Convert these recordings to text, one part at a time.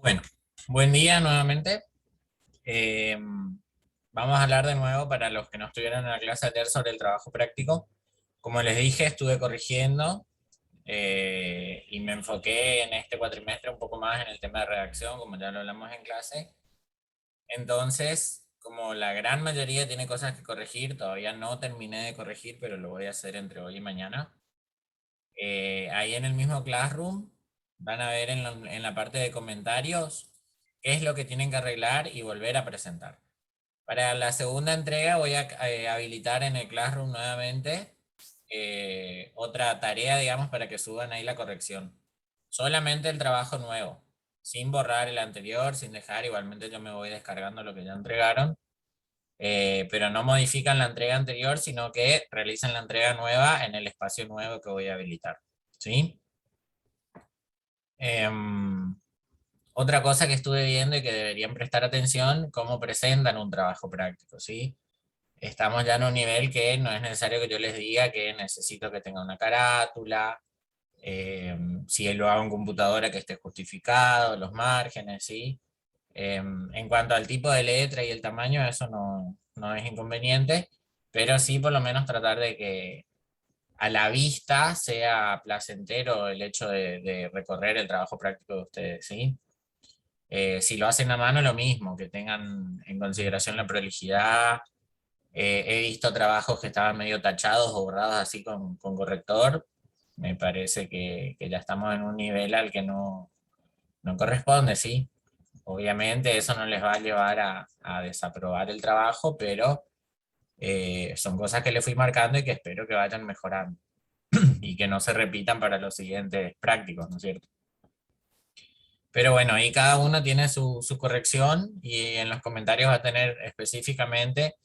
Bueno, buen día nuevamente. Eh, Vamos a hablar de nuevo para los que no estuvieron en la clase ayer sobre el trabajo práctico. Como les dije, estuve corrigiendo y me enfoqué en este cuatrimestre un poco más en el tema de redacción, como ya lo hablamos en clase. Entonces, como la gran mayoría tiene cosas que corregir, todavía no terminé de corregir, pero lo voy a hacer entre hoy y mañana. Ahí en el mismo Classroom van a ver en la parte de comentarios qué es lo que tienen que arreglar y volver a presentar. Para la segunda entrega voy a habilitar en el Classroom nuevamente otra tarea, digamos, para que suban ahí la corrección. Solamente el trabajo nuevo, sin borrar el anterior, sin dejar, igualmente yo me voy descargando lo que ya entregaron, pero no modifican la entrega anterior, sino que realizan la entrega nueva en el espacio nuevo que voy a habilitar. ¿Sí? Em, Otra cosa que estuve viendo y que deberían prestar atención, cómo presentan un trabajo práctico, ¿sí? Estamos ya en un nivel que no es necesario que yo les diga que necesito que tenga una carátula, si él lo hago en computadora que esté justificado, los márgenes, ¿sí? En cuanto al tipo de letra y el tamaño, eso no es inconveniente, pero sí por lo menos tratar de que a la vista sea placentero el hecho de recorrer el trabajo práctico de ustedes, ¿sí? Si lo hacen a mano, lo mismo, que tengan en consideración la prolijidad. He visto trabajos que estaban medio tachados o borrados así con corrector. Me parece que ya estamos en un nivel al que no corresponde, ¿sí? Obviamente eso no les va a llevar a desaprobar el trabajo, pero son cosas que le fui marcando y que espero que vayan mejorando y que no se repitan para los siguientes prácticos, ¿no es cierto? Pero bueno, ahí cada uno tiene su corrección y en los comentarios va a tener específicamente,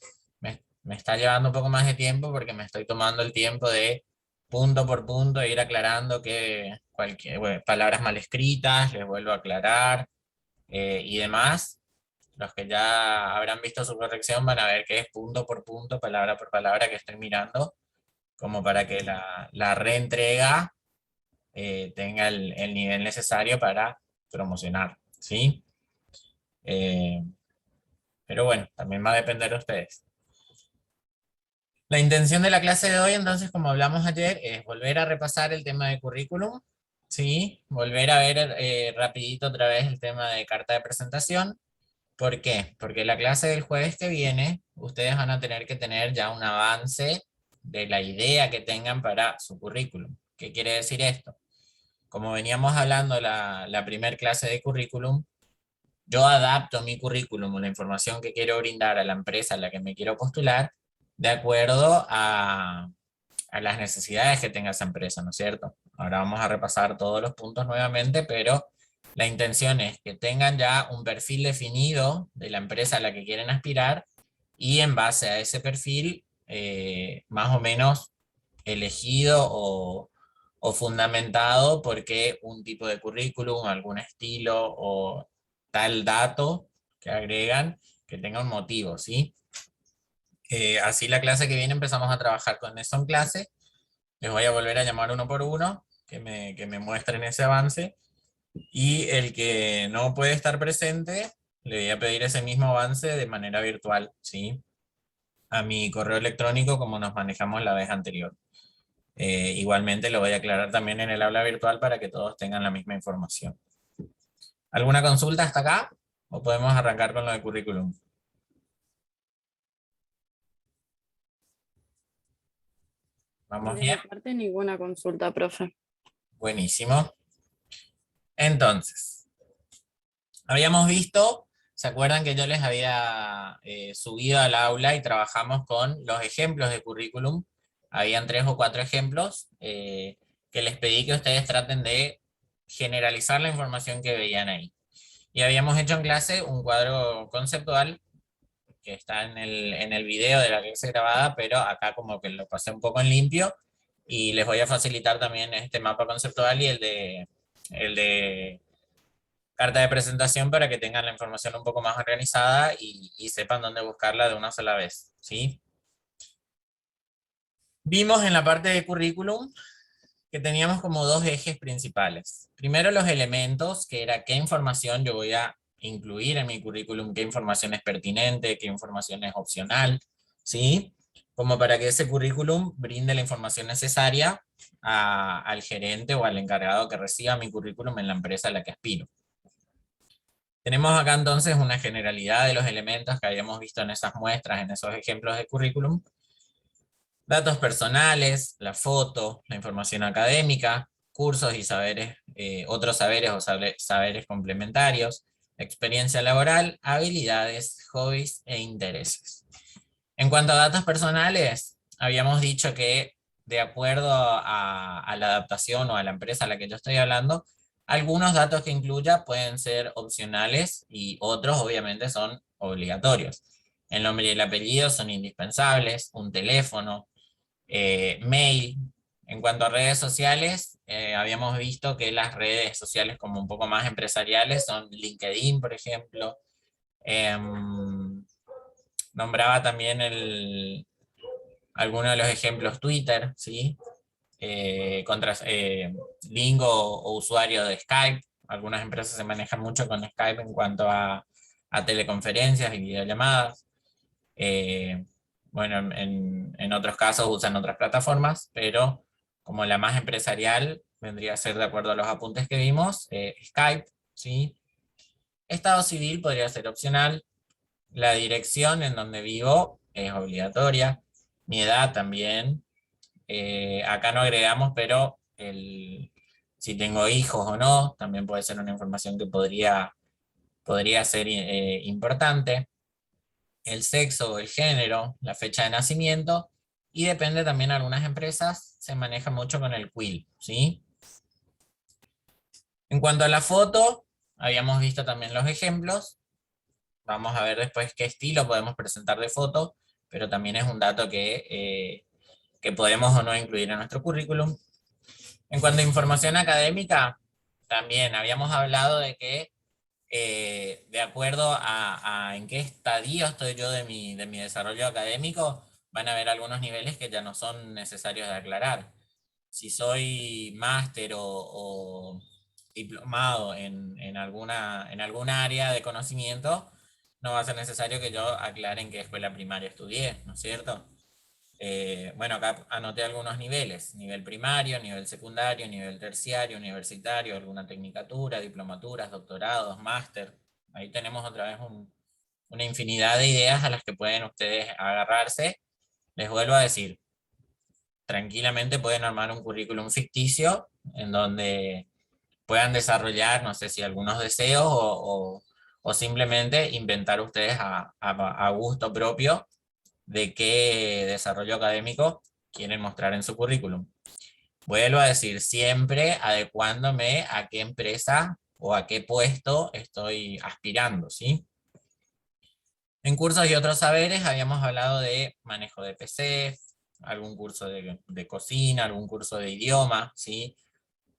me está llevando un poco más de tiempo porque me estoy tomando el tiempo de punto por punto ir aclarando que cualquier, bueno, palabras mal escritas, les vuelvo a aclarar y demás. Los que ya habrán visto su corrección van a ver que es punto por palabra que estoy mirando, como para que la reentrega tenga el nivel necesario para promocionar, ¿sí? Eh, pero bueno, también va a depender de ustedes. La intención de la clase de hoy, entonces, como hablamos ayer, es volver a repasar el tema de currículum, ¿sí? Volver a ver rapidito otra vez el tema de carta de presentación. ¿Por qué? Porque la clase del jueves que viene, ustedes van a tener que tener ya un avance de la idea que tengan para su currículum. ¿Qué quiere decir esto? Como veníamos hablando la primer clase de currículum, yo adapto mi currículum o la información que quiero brindar a la empresa a la que me quiero postular de acuerdo a las necesidades que tenga esa empresa, ¿no es cierto? Ahora vamos a repasar todos los puntos nuevamente, pero la intención es que tengan ya un perfil definido de la empresa a la que quieren aspirar y en base a ese perfil, más o menos elegido o fundamentado porque un tipo de currículum, algún estilo o tal dato que agregan que tenga un motivo, ¿sí? Así la clase que viene empezamos a trabajar con eso en clase. Les voy a volver a llamar uno por uno, que me muestren ese avance. Y el que no puede estar presente, le voy a pedir ese mismo avance de manera virtual, ¿sí? A mi correo electrónico como nos manejamos la vez anterior. Igualmente lo voy a aclarar también en el aula virtual para que todos tengan la misma información. ¿Alguna consulta hasta acá? ¿O podemos arrancar con lo de currículum? ¿Vamos De bien? mi parte, ninguna consulta, profe. Buenísimo. Entonces, habíamos visto, ¿se acuerdan que yo les había subido al aula y trabajamos con los ejemplos de currículum? Habían 3 o 4 ejemplos que les pedí que ustedes traten de generalizar la información que veían ahí. Y habíamos hecho en clase un cuadro conceptual que está en el video de la clase grabada, pero acá como que lo pasé un poco en limpio y les voy a facilitar también este mapa conceptual y el de carta de presentación para que tengan la información un poco más organizada y sepan dónde buscarla de una sola vez, ¿sí? Vimos en la parte de currículum que teníamos como dos ejes principales. Primero los elementos, que era qué información yo voy a incluir en mi currículum, qué información es pertinente, qué información es opcional, ¿sí? Como para que ese currículum brinde la información necesaria al gerente o al encargado que reciba mi currículum en la empresa a la que aspiro. Tenemos acá entonces una generalidad de los elementos que habíamos visto en esas muestras, en esos ejemplos de currículum. Datos personales, la foto, la información académica, cursos y saberes, otros saberes o saberes complementarios, experiencia laboral, habilidades, hobbies e intereses. En cuanto a datos personales, habíamos dicho que de acuerdo a la adaptación o a la empresa a la que yo estoy hablando, algunos datos que incluya pueden ser opcionales y otros obviamente son obligatorios. El nombre y el apellido son indispensables, un teléfono, mail. En cuanto a redes sociales, habíamos visto que las redes sociales como un poco más empresariales son LinkedIn, por ejemplo. Nombraba también algunos de los ejemplos Twitter, ¿sí? Link o usuario de Skype. Algunas empresas se manejan mucho con Skype en cuanto a teleconferencias y videollamadas. Eh, bueno, en otros casos usan otras plataformas, pero como la más empresarial vendría a ser, de acuerdo a los apuntes que vimos, Skype, ¿sí? Estado civil podría ser opcional. La dirección en donde vivo es obligatoria. Mi edad también. Acá no agregamos, pero si tengo hijos o no, también puede ser una información que podría ser importante. El sexo o el género, la fecha de nacimiento, y depende también, algunas empresas se manejan mucho con el quill, ¿sí? En cuanto a la foto, habíamos visto también los ejemplos. Vamos a ver después qué estilo podemos presentar de foto, pero también es un dato que podemos o no incluir en nuestro currículum. En cuanto a información académica, también habíamos hablado de que de acuerdo a en qué estadio estoy yo de mi desarrollo académico, van a haber algunos niveles que ya no son necesarios de aclarar. Si soy máster o diplomado en alguna área de conocimiento, no va a ser necesario que yo aclare en qué escuela primaria estudié, ¿no es cierto? Bueno, acá anoté algunos niveles: nivel primario, nivel secundario, nivel terciario, universitario, alguna tecnicatura, diplomaturas, doctorados, máster. Ahí tenemos otra vez una infinidad de ideas a las que pueden ustedes agarrarse. Les vuelvo a decir, tranquilamente pueden armar un currículum ficticio en donde puedan desarrollar, no sé si algunos deseos o simplemente inventar ustedes a gusto propio de qué desarrollo académico quieren mostrar en su currículum. Vuelvo a decir, siempre adecuándome a qué empresa o a qué puesto estoy aspirando, ¿sí? En cursos y otros saberes habíamos hablado de manejo de PC, algún curso de cocina, algún curso de idioma, ¿sí?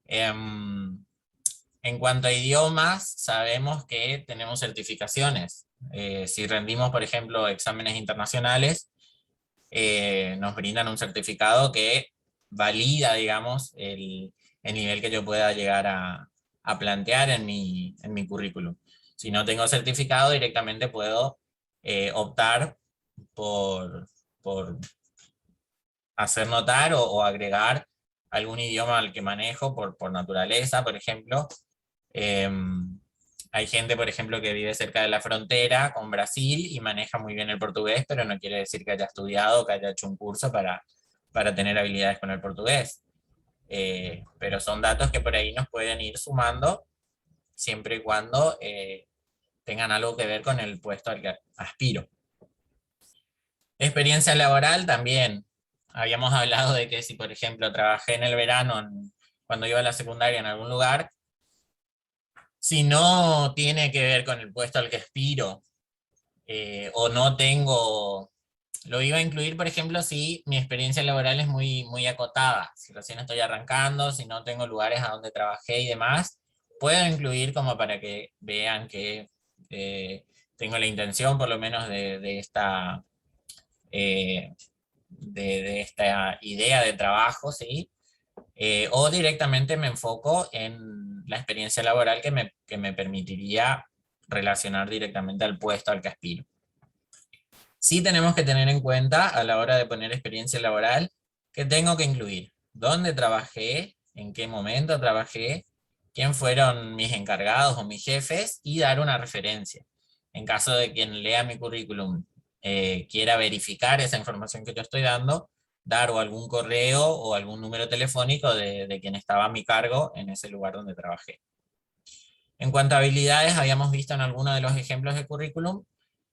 En cuanto a idiomas, sabemos que tenemos certificaciones. Si rendimos, por ejemplo, exámenes internacionales, nos brindan un certificado que valida, digamos, el nivel que yo pueda llegar a plantear en mi currículum. Si no tengo certificado, directamente puedo optar por hacer notar o agregar algún idioma al que manejo por naturaleza, por ejemplo. Hay gente, por ejemplo, que vive cerca de la frontera con Brasil y maneja muy bien el portugués, pero no quiere decir que haya estudiado o que haya hecho un curso para tener habilidades con el portugués. Pero son datos que por ahí nos pueden ir sumando siempre y cuando tengan algo que ver con el puesto al que aspiro. Experiencia laboral también. Habíamos hablado de que si, por ejemplo, trabajé en el verano, cuando iba a la secundaria en algún lugar, si no tiene que ver con el puesto al que aspiro, o no tengo, lo iba a incluir, por ejemplo, si mi experiencia laboral es muy, muy acotada, si recién estoy arrancando, si no tengo lugares a donde trabajé y demás, puedo incluir como para que vean que eh, tengo la intención por lo menos eh, de esta idea de trabajo, ¿sí? O directamente me enfoco en la experiencia laboral que me permitiría relacionar directamente al puesto al que aspiro. Sí tenemos que tener en cuenta a la hora de poner experiencia laboral que tengo que incluir dónde trabajé, en qué momento trabajé, quién fueron mis encargados o mis jefes y dar una referencia. En caso de quien lea mi currículum quiera verificar esa información que yo estoy dando, dar o algún correo o algún número telefónico de quien estaba a mi cargo en ese lugar donde trabajé. En cuanto a habilidades, habíamos visto en algunos de los ejemplos de currículum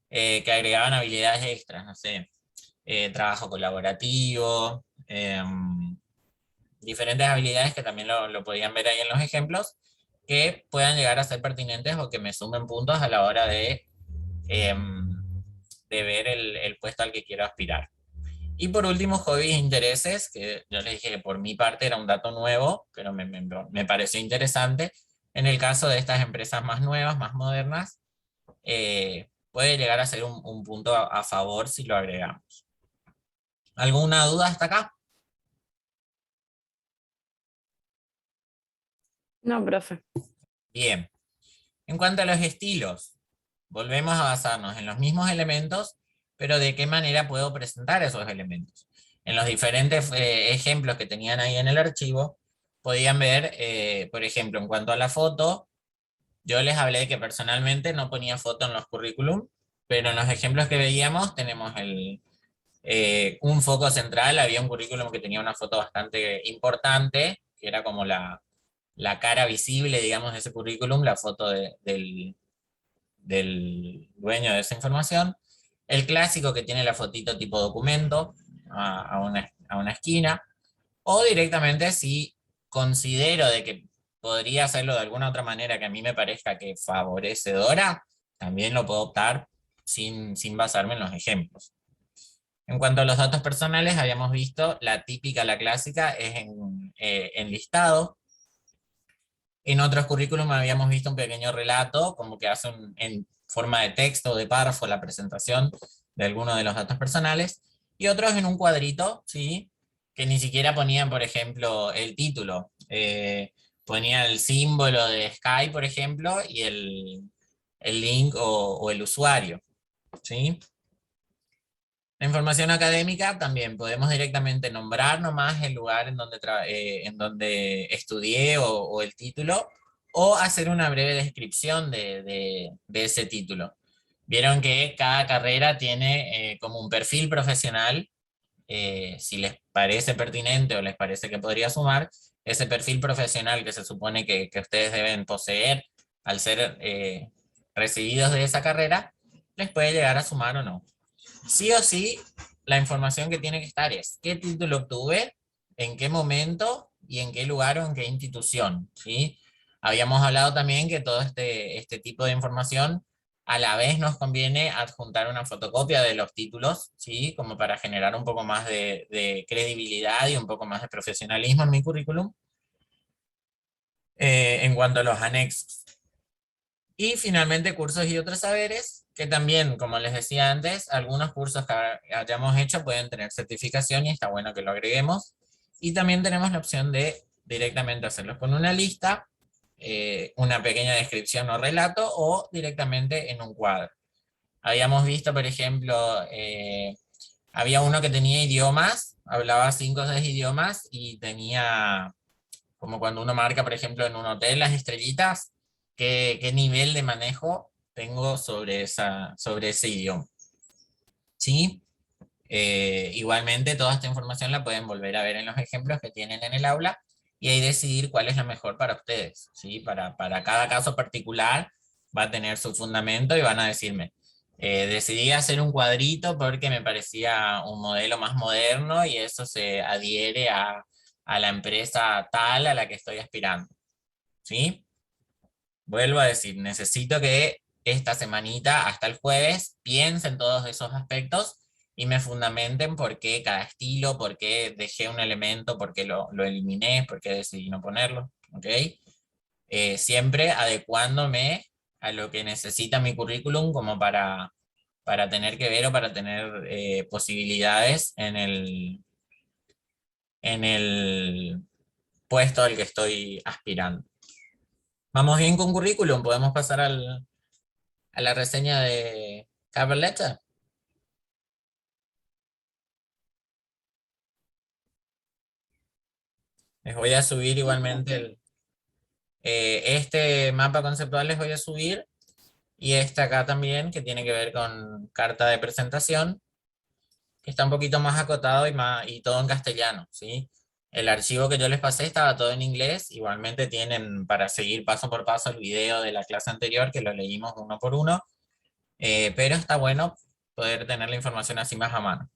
que agregaban habilidades extras, no sé, trabajo colaborativo, diferentes habilidades que también lo podían ver ahí en los ejemplos, que puedan llegar a ser pertinentes o que me sumen puntos a la hora eh, de ver el puesto al que quiero aspirar. Y por último, hobbies e intereses, que yo les dije que por mi parte era un dato nuevo, pero me pareció interesante. En el caso de estas empresas más nuevas, más modernas, puede llegar a ser un punto a favor si lo agregamos. ¿Alguna duda hasta acá? No, profe. Bien. En cuanto a los estilos, volvemos a basarnos en los mismos elementos, pero de qué manera puedo presentar esos elementos. En los diferentes ejemplos que tenían ahí en el archivo, podían ver, por ejemplo, en cuanto a la foto, yo les hablé que personalmente no ponía foto en los currículum, pero en los ejemplos que veíamos tenemos un foco central, había un currículum que tenía una foto bastante importante, que era como la cara visible, digamos, de ese currículum, la foto del dueño de esa información. El clásico que tiene la fotito tipo documento a una esquina. O directamente si considero de que podría hacerlo de alguna otra manera que a mí me parezca que favorecedora, también lo puedo optar sin basarme en los ejemplos. En cuanto a los datos personales, habíamos visto la típica, la clásica, es en listado. En otros currículum habíamos visto un pequeño relato, como que hace en forma de texto o de párrafo la presentación de algunos de los datos personales, y otros en un cuadrito, ¿sí? Que ni siquiera ponían, por ejemplo, el título. Ponía el símbolo de Skype, por ejemplo, y el link o el usuario, ¿sí? La información académica también podemos directamente nombrar nomás el lugar en donde estudié o el título, o hacer una breve descripción de ese título. Vieron que cada carrera tiene como un perfil profesional, si les parece pertinente o les parece que podría sumar, ese perfil profesional que se supone que ustedes deben poseer al ser recibidos de esa carrera, les puede llegar a sumar o no. Sí o sí, la información que tiene que estar es qué título obtuve, en qué momento y en qué lugar o en qué institución, ¿sí? Habíamos hablado también que todo este tipo de información a la vez nos conviene adjuntar una fotocopia de los títulos, ¿sí? Como para generar un poco más de credibilidad y un poco más de profesionalismo en mi currículum. En cuanto a los anexos. Y finalmente cursos y otros saberes, que también, como les decía antes, algunos cursos que hayamos hecho pueden tener certificación y está bueno que lo agreguemos. Y también tenemos la opción de directamente hacerlos con una lista, una pequeña descripción o relato, o directamente en un cuadro. Habíamos visto, por ejemplo, había uno que tenía idiomas, hablaba 5 o 6 idiomas y tenía, como cuando uno marca, por ejemplo, en un hotel las estrellitas, qué nivel de manejo tengo sobre ese idioma. ¿Sí? Igualmente, toda esta información la pueden volver a ver en los ejemplos que tienen en el aula y ahí decidir cuál es la mejor para ustedes. ¿Sí? Para cada caso particular va a tener su fundamento y van a decirme, decidí hacer un cuadrito porque me parecía un modelo más moderno y eso se adhiere a la empresa tal a la que estoy aspirando. ¿Sí? Vuelvo a decir, necesito que esta semanita, hasta el jueves, piensen todos esos aspectos y me fundamenten por qué cada estilo, por qué dejé un elemento, por qué lo eliminé, por qué decidí no ponerlo. ¿Ok? Siempre adecuándome a lo que necesita mi currículum como para tener que ver o para tener posibilidades en el puesto al que estoy aspirando. ¿Vamos bien con currículum? ¿Podemos pasar a la reseña de cover letter? Les voy a subir igualmente este mapa conceptual les voy a subir, y este acá también, que tiene que ver con carta de presentación, que está un poquito más acotado y todo en castellano, ¿sí? El archivo que yo les pasé estaba todo en inglés. Igualmente tienen para seguir paso por paso el video de la clase anterior, que lo leímos uno por uno, pero está bueno poder tener la información así más a mano.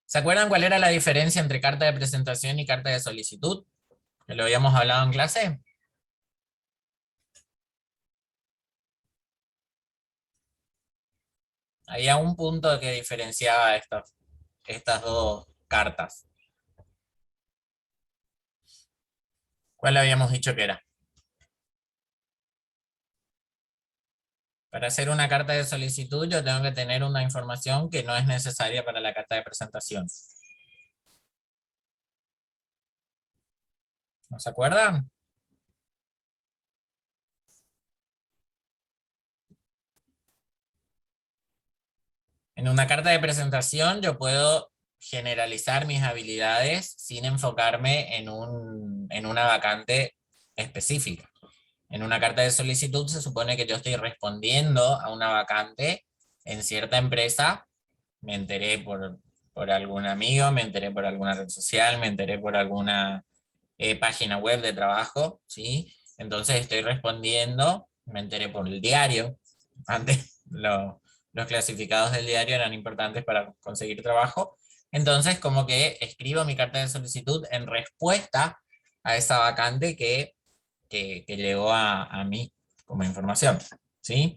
¿Se acuerdan cuál era la diferencia entre carta de presentación y carta de solicitud? Que lo habíamos hablado en clase. Había un punto que diferenciaba estas dos cartas. ¿Cuál habíamos dicho que era? Para hacer una carta de solicitud yo tengo que tener una información que no es necesaria para la carta de presentación. ¿No se acuerdan? En una carta de presentación yo puedo generalizar mis habilidades sin enfocarme en una vacante específica. En una carta de solicitud se supone que yo estoy respondiendo a una vacante en cierta empresa. Me enteré por algún amigo, me enteré por alguna red social, me enteré por alguna página web de trabajo, ¿sí? Entonces estoy respondiendo, me enteré por el diario. Antes los clasificados del diario eran importantes para conseguir trabajo. Entonces, como que escribo mi carta de solicitud en respuesta a esa vacante que llegó a mí como información, ¿sí?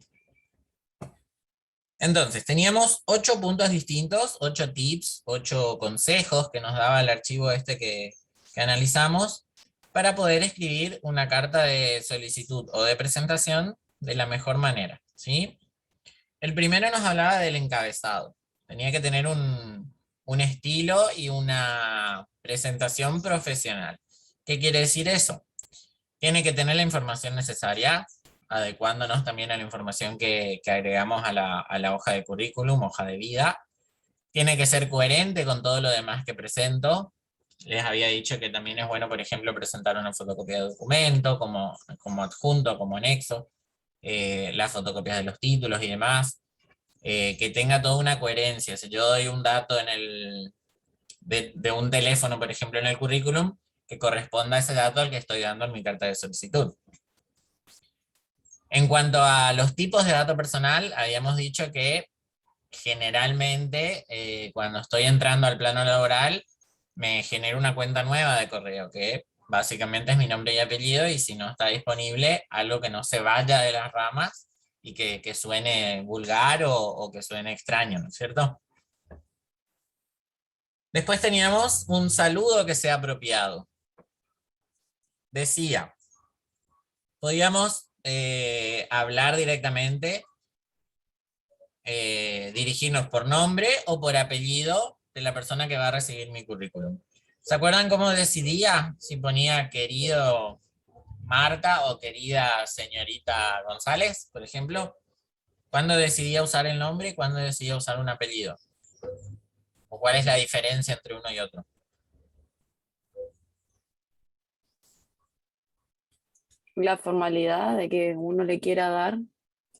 Entonces, teníamos 8 puntos distintos, 8 tips, 8 consejos que nos daba el archivo este que analizamos para poder escribir una carta de solicitud o de presentación de la mejor manera, ¿sí? El primero nos hablaba del encabezado. Tenía que tener un estilo y una presentación profesional. ¿Qué quiere decir eso? Tiene que tener la información necesaria, adecuándonos también a la información que agregamos a la hoja de currículum, hoja de vida. Tiene que ser coherente con todo lo demás que presento. Les había dicho que también es bueno, por ejemplo, presentar una fotocopia de documento como adjunto, como anexo, las fotocopias de los títulos y demás. Que tenga toda una coherencia. Si yo doy un dato de un teléfono, por ejemplo, en el currículum, que corresponda ese dato al que estoy dando en mi carta de solicitud. En cuanto a los tipos de dato personal, habíamos dicho que generalmente cuando estoy entrando al plano laboral me genero una cuenta nueva de correo, que básicamente es mi nombre y apellido, y si no está disponible, algo que no se vaya de las ramas y que suene vulgar o que suene extraño, ¿no es cierto? Después teníamos un saludo que sea apropiado. Decía, podíamos hablar directamente, dirigirnos por nombre o por apellido de la persona que va a recibir mi currículum. ¿Se acuerdan cómo decidía si ponía querido Marta o querida señorita González, por ejemplo? ¿Cuándo decidía usar el nombre y cuándo decidía usar un apellido? ¿O cuál es la diferencia entre uno y otro? La formalidad de que uno le quiera dar.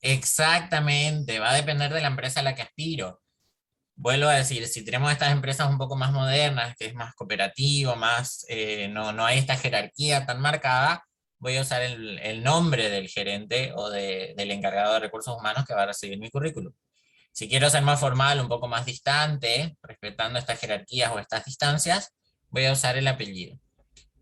Exactamente, va a depender de la empresa a la que aspiro. Vuelvo a decir, si tenemos estas empresas un poco más modernas, que es más cooperativo, más, no hay esta jerarquía tan marcada, voy a usar el nombre del gerente o del encargado de recursos humanos que va a recibir mi currículum. Si quiero ser más formal, un poco más distante, respetando estas jerarquías o estas distancias, voy a usar el apellido.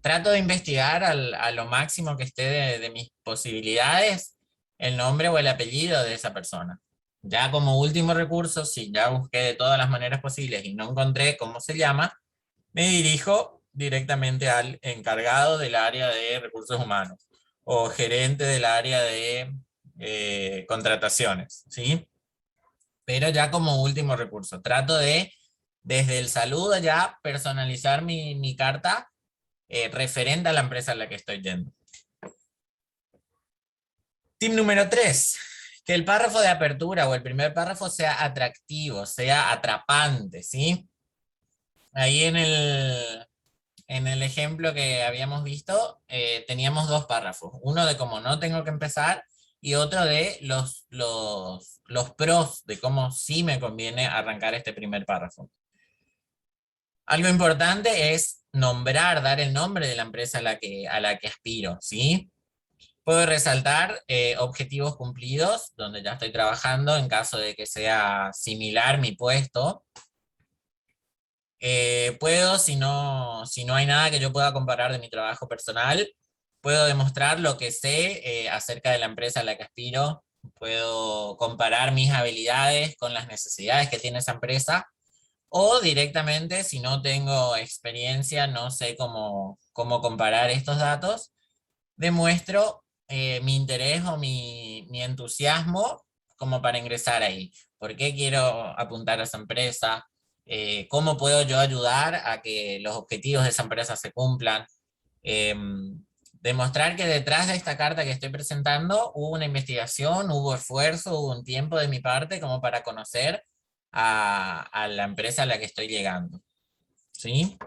Trato de investigar a lo máximo que esté de mis posibilidades el nombre o el apellido de esa persona. Ya como último recurso, si ya busqué de todas las maneras posibles y no encontré cómo se llama, me dirijo directamente al encargado del área de recursos humanos o gerente del área de contrataciones, ¿sí? Pero ya como último recurso, trato de, desde el saludo ya, personalizar mi carta referente a la empresa a la que estoy yendo. Tip número 3, que el párrafo de apertura o el primer párrafo sea atractivo, sea atrapante, ¿sí? Ahí en el ejemplo que habíamos visto, teníamos dos párrafos. Uno de cómo no tengo que empezar y otro de los pros de cómo sí me conviene arrancar este primer párrafo. Algo importante es nombrar, dar el nombre de la empresa a la que aspiro, ¿sí? Puedo resaltar objetivos cumplidos, donde ya estoy trabajando en caso de que sea similar mi puesto. Puedo, si no hay nada que yo pueda comparar de mi trabajo personal, puedo demostrar lo que sé acerca de la empresa a la que aspiro, puedo comparar mis habilidades con las necesidades que tiene esa empresa, o directamente, si no tengo experiencia, no sé cómo comparar estos datos, demuestro mi interés o mi entusiasmo como para ingresar ahí. ¿Por qué quiero apuntar a esa empresa? ¿Cómo puedo yo ayudar a que los objetivos de esa empresa se cumplan? Eh, Demostrar que detrás de esta carta que estoy presentando hubo una investigación, hubo esfuerzo, hubo un tiempo de mi parte como para conocer a la empresa a la que estoy llegando. ¿Sí?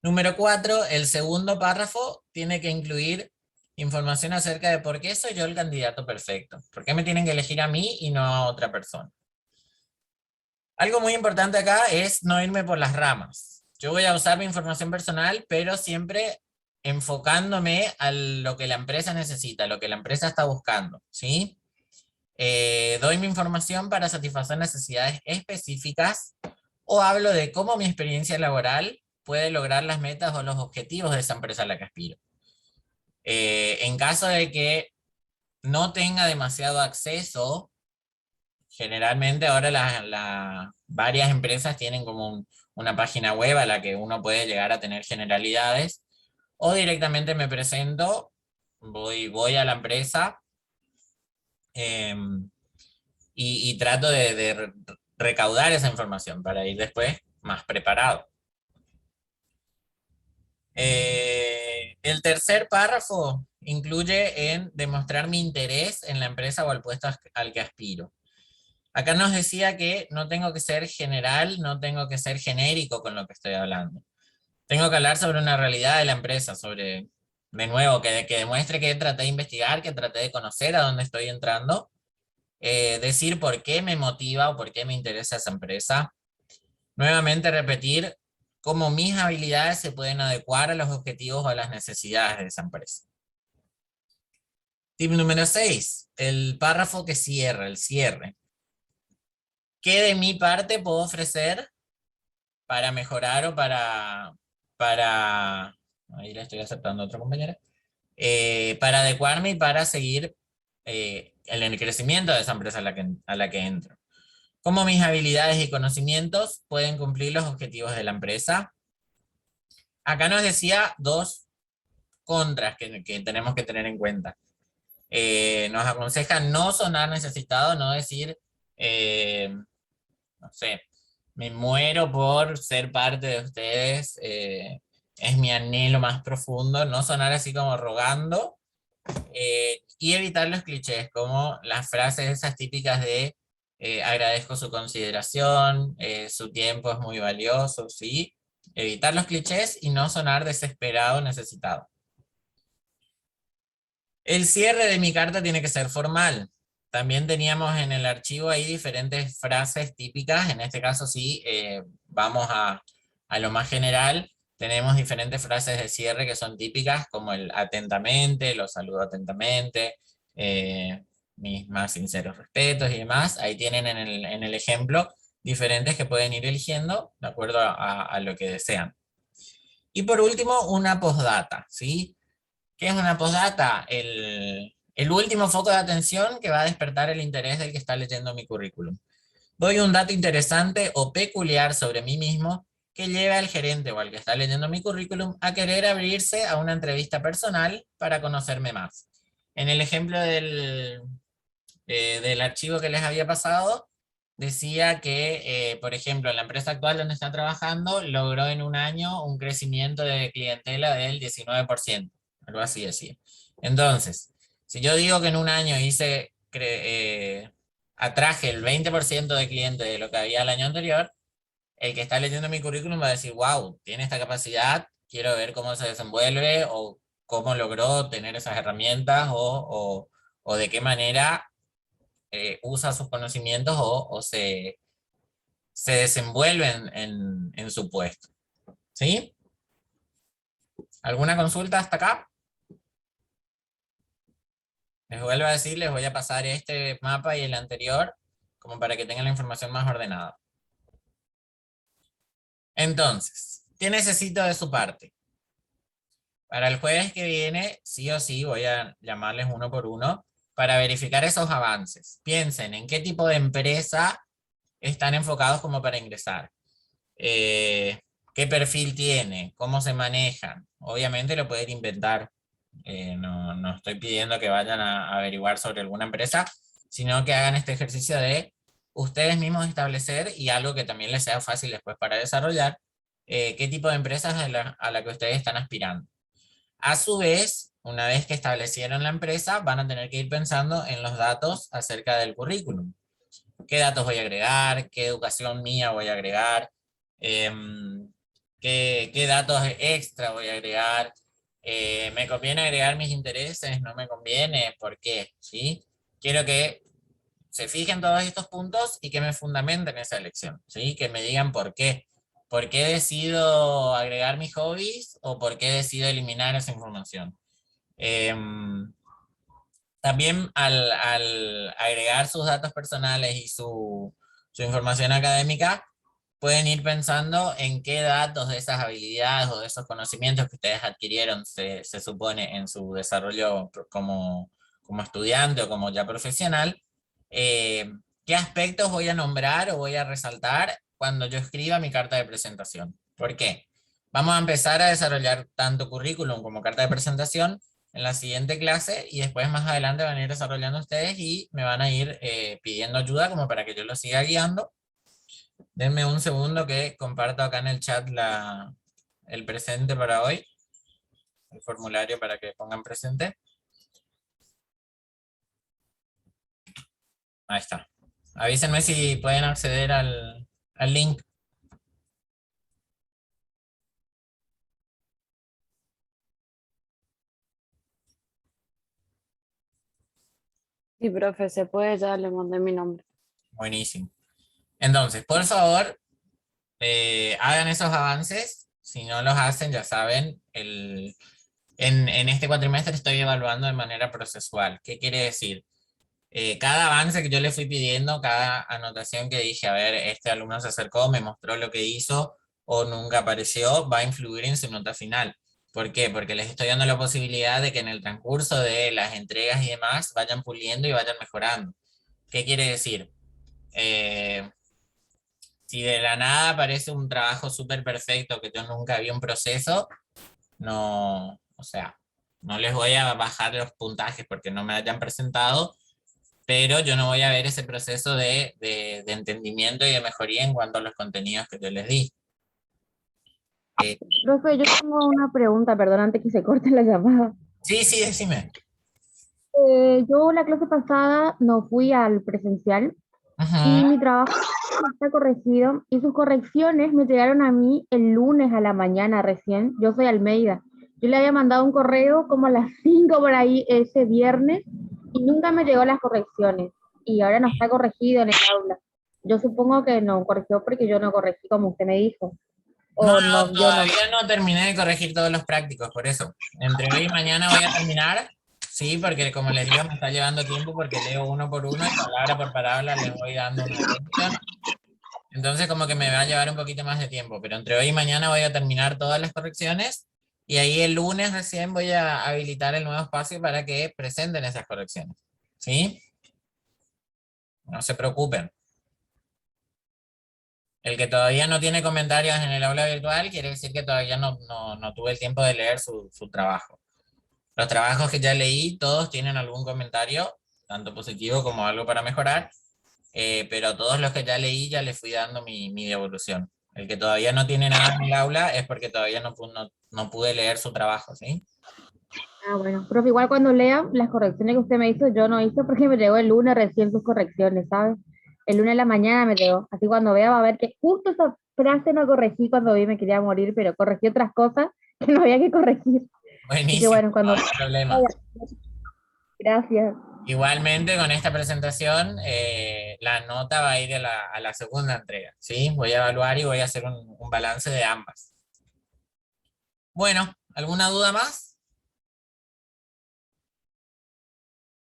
Número 4, el segundo párrafo tiene que incluir información acerca de por qué soy yo el candidato perfecto. ¿Por qué me tienen que elegir a mí y no a otra persona? Algo muy importante acá es no irme por las ramas. Yo voy a usar mi información personal, pero siempre enfocándome a lo que la empresa necesita, lo que la empresa está buscando, ¿sí? Doy mi información para satisfacer necesidades específicas o hablo de cómo mi experiencia laboral puede lograr las metas o los objetivos de esa empresa a la que aspiro. En caso de que no tenga demasiado acceso, generalmente ahora varias empresas tienen como una página web a la que uno puede llegar a tener generalidades, o directamente me presento, voy a la empresa eh, y trato de recaudar esa información para ir después más preparado. El tercer párrafo incluye en demostrar mi interés en la empresa o al puesto al que aspiro. Acá nos decía que no tengo que ser general, no tengo que ser genérico con lo que estoy hablando. Tengo que hablar sobre una realidad de la empresa, sobre, de nuevo, que demuestre que traté de investigar, que traté de conocer a dónde estoy entrando, decir por qué me motiva o por qué me interesa esa empresa. Nuevamente repetir cómo mis habilidades se pueden adecuar a los objetivos o a las necesidades de esa empresa. Tip número 6, el párrafo que cierra, el cierre. ¿Qué de mi parte puedo ofrecer para mejorar o para, ahí le estoy aceptando a otra compañera, para adecuarme y para seguir en el crecimiento de esa empresa a la que entro? ¿Cómo mis habilidades y conocimientos pueden cumplir los objetivos de la empresa? Acá nos decía dos contras que tenemos que tener en cuenta. Nos aconseja no sonar necesitado, no decir, no sé, me muero por ser parte de ustedes, es mi anhelo más profundo, no sonar así como rogando, y evitar los clichés, como las frases esas típicas de agradezco su consideración, su tiempo es muy valioso, ¿sí? Evitar los clichés y no sonar desesperado, necesitado. El cierre de mi carta tiene que ser formal. También teníamos en el archivo ahí diferentes frases típicas. En este caso sí, vamos a lo más general. Tenemos diferentes frases de cierre que son típicas, como el atentamente, los saludo atentamente, mis más sinceros respetos y demás. Ahí tienen en el ejemplo diferentes que pueden ir eligiendo de acuerdo a lo que desean. Y por último, una postdata, ¿sí? ¿Qué es una postdata? El último foco de atención que va a despertar el interés del que está leyendo mi currículum. Doy un dato interesante o peculiar sobre mí mismo que lleve al gerente o al que está leyendo mi currículum a querer abrirse a una entrevista personal para conocerme más. En el ejemplo del archivo que les había pasado, decía que, por ejemplo, en la empresa actual donde está trabajando, logró en un año un crecimiento de clientela del 19%, algo así decía. Entonces, si yo digo que en un año atraje el 20% de clientes de lo que había el año anterior, el que está leyendo mi currículum va a decir, wow, tiene esta capacidad, quiero ver cómo se desenvuelve o cómo logró tener esas herramientas o de qué manera usa sus conocimientos o se desenvuelve en su puesto. ¿Sí? ¿Alguna consulta hasta acá? Les vuelvo a decir, les voy a pasar este mapa y el anterior como para que tengan la información más ordenada. Entonces, ¿qué necesito de su parte? Para el jueves que viene, sí o sí, voy a llamarles uno por uno para verificar esos avances. Piensen en qué tipo de empresa están enfocados como para ingresar. ¿Qué perfil tiene? ¿Cómo se manejan? Obviamente lo pueden inventar. No estoy pidiendo que vayan a averiguar sobre alguna empresa, sino que hagan este ejercicio de ustedes mismos establecer y algo que también les sea fácil después para desarrollar, qué tipo de empresas a la que ustedes están aspirando. A su vez, una vez que establecieron la empresa, van a tener que ir pensando en los datos acerca del currículum. ¿Qué datos voy a agregar? ¿Qué educación mía voy a agregar? ¿Qué datos extra voy a agregar? ¿Me conviene agregar mis intereses? ¿No me conviene? ¿Por qué? ¿Sí? Quiero que se fijen todos estos puntos y que me fundamenten esa elección, ¿sí? Que me digan por qué. ¿Por qué decido agregar mis hobbies o por qué decido eliminar esa información? También al agregar sus datos personales y su información académica, pueden ir pensando en qué datos de esas habilidades o de esos conocimientos que ustedes adquirieron se supone en su desarrollo como estudiante o como ya profesional, eh, qué aspectos voy a nombrar o voy a resaltar cuando yo escriba mi carta de presentación. ¿Por qué? Vamos a empezar a desarrollar tanto currículum como carta de presentación en la siguiente clase y después más adelante van a ir desarrollando ustedes y me van a ir pidiendo ayuda como para que yo los siga guiando. Denme un segundo que comparto acá en el chat el presente para hoy, el formulario para que pongan presente. Ahí está. Avísenme si pueden acceder al link. Sí, profe, se puede, ya le mandé mi nombre. Buenísimo. Entonces, por favor, hagan esos avances. Si no los hacen, ya saben, en este cuatrimestre estoy evaluando de manera procesual. ¿Qué quiere decir? Cada avance que yo le fui pidiendo, cada anotación que dije, a ver, este alumno se acercó, me mostró lo que hizo o nunca apareció, va a influir en su nota final. ¿Por qué? Porque les estoy dando la posibilidad de que en el transcurso de las entregas y demás vayan puliendo y vayan mejorando. ¿Qué quiere decir? Eh, si de la nada parece un trabajo súper perfecto que yo nunca vi un proceso, no, o sea, no les voy a bajar los puntajes porque no me hayan presentado, pero yo no voy a ver ese proceso de entendimiento y de mejoría en cuanto a los contenidos que yo les di. Eh, Profe, yo tengo una pregunta, perdón, antes que se corte la llamada. sí, sí, decime. Yo la clase pasada no fui al presencial y Ujú. mi trabajo está corregido y sus correcciones me llegaron a mí el lunes a la mañana recién. Yo soy Almeida. Yo le había mandado un correo como a las 5 por ahí ese viernes y nunca me llegó las correcciones y ahora no está corregido en el aula. Yo supongo que no corrigió porque yo no corregí como usted me dijo No, o no, no vio no. todavía no terminé de corregir todos los prácticos, por eso. Entre hoy y mañana voy a terminar, sí, porque como les digo, me está llevando tiempo porque leo uno por uno y palabra por palabra les voy dando una corrección. Entonces como que me va a llevar un poquito más de tiempo, pero entre hoy y mañana voy a terminar todas las correcciones y ahí el lunes recién voy a habilitar el nuevo espacio para que presenten esas correcciones. ¿Sí? No se preocupen. El que todavía no tiene comentarios en el aula virtual quiere decir que todavía no tuve el tiempo de leer su trabajo. Los trabajos que ya leí, todos tienen algún comentario, tanto positivo como algo para mejorar. pero a todos los que ya leí ya les fui dando mi devolución. El que todavía no tiene nada en el aula es porque todavía no pude leer su trabajo, ¿sí? Ah, bueno, profe, igual cuando lea las correcciones que usted me hizo, yo no hice porque me llegó el lunes recién sus correcciones, ¿sabes? El lunes de la mañana me llegó. Así cuando vea va a ver que justo esa frase no corregí cuando vi me quería morir, pero corregí otras cosas que no había que corregir. Así que Buenísimo, bueno, no cuando... hay problema. Gracias. Igualmente con esta presentación, la nota va a ir a la segunda entrega, ¿sí? Voy a evaluar y voy a hacer un balance de ambas. Bueno, ¿alguna duda más?